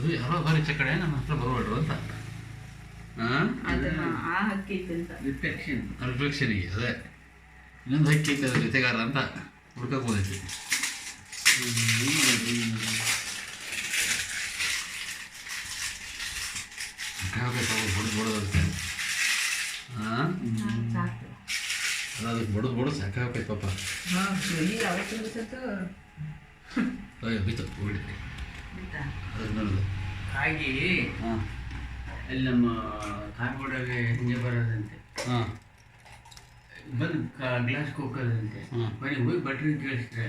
ಅದು ಯಾರೋ ಭಾರಿ ಕಡೆ ನಮ್ಮ ಹತ್ರ ಬರಬೇಡ್ರು ಅಂತ. ರಿಫ್ಲೆಕ್ಷನಿಗೆ ಅದೇ ಇನ್ನೊಂದು ಹಕ್ಕಿ ಐತೆ ಅದ್ರ ಜೊತೆಗಾರ ಅಂತ ಹುಡ್ಕಕ್ಕೆ ಹೋದೈತಿ. ಬಡೋದಕ್ಕೆ ಅದಕ್ಕೆ ಬಡೋದು ಸಾಕಾಗೈತೆ ಪಾಪ. ಬೀತ ಹೋಗಿದ್ದೆ ಹಾಗೆ ಅಲ್ಲಿ ನಮ್ಮ ಕಾರ್ಬೋರ್ಡಾಗೆ ಹಿಂಗೆ ಬರೋದಂತೆ. ಬಂದು ಗ್ಲಾಸ್ ಹೋಗೋದಂತೆ. ಮನೆಗೆ ಹೋಗಿ ಬಟ್ರಿ ಕೇಳಿಸ್ರೆ